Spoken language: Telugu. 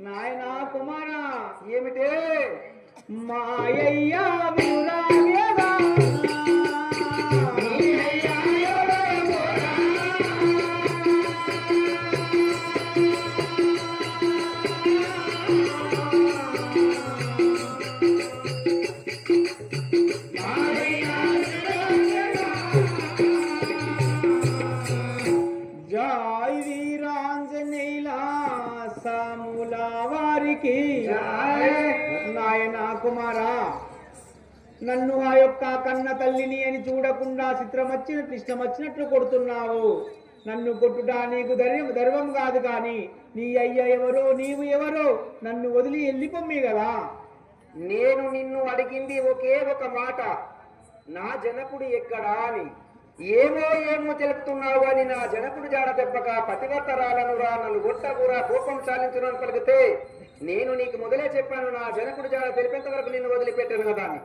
నాయనా కుమారా ఏమిటే మాయయ్యా వినురావేదా జై వీరాంజనేయుల సాముల వారికి నాయనా కుమారా నన్ను ఆ యొక్క కన్న తల్లిని అని చూడకుండా చిత్రమచ్చినట్లు ఇష్టమచ్చినట్లు కొడుతున్నావు. నన్ను కొట్టుట నీకు ధర్మం కాదు, కానీ నీ అయ్య ఎవరో నీవు ఎవరో నన్ను వదిలి వెళ్ళిపోమ్మి కదా. నేను నిన్ను అడిగింది ఒకే ఒక మాట, నా జనకుడు ఎక్కడా అని. ఏమో ఏమో తెలుపుతున్నావు అని నా జనకుడు జాడ తెప్పక పతివర్తరాలను రా నన్ను గొట్టగురా కోపం చాలించును పలికితే నేను నీకు మొదలే చెప్పాను, నా జనకుడు జాడ తెలిపేంత వరకు నిన్ను వదిలిపెట్టాను కదా అని.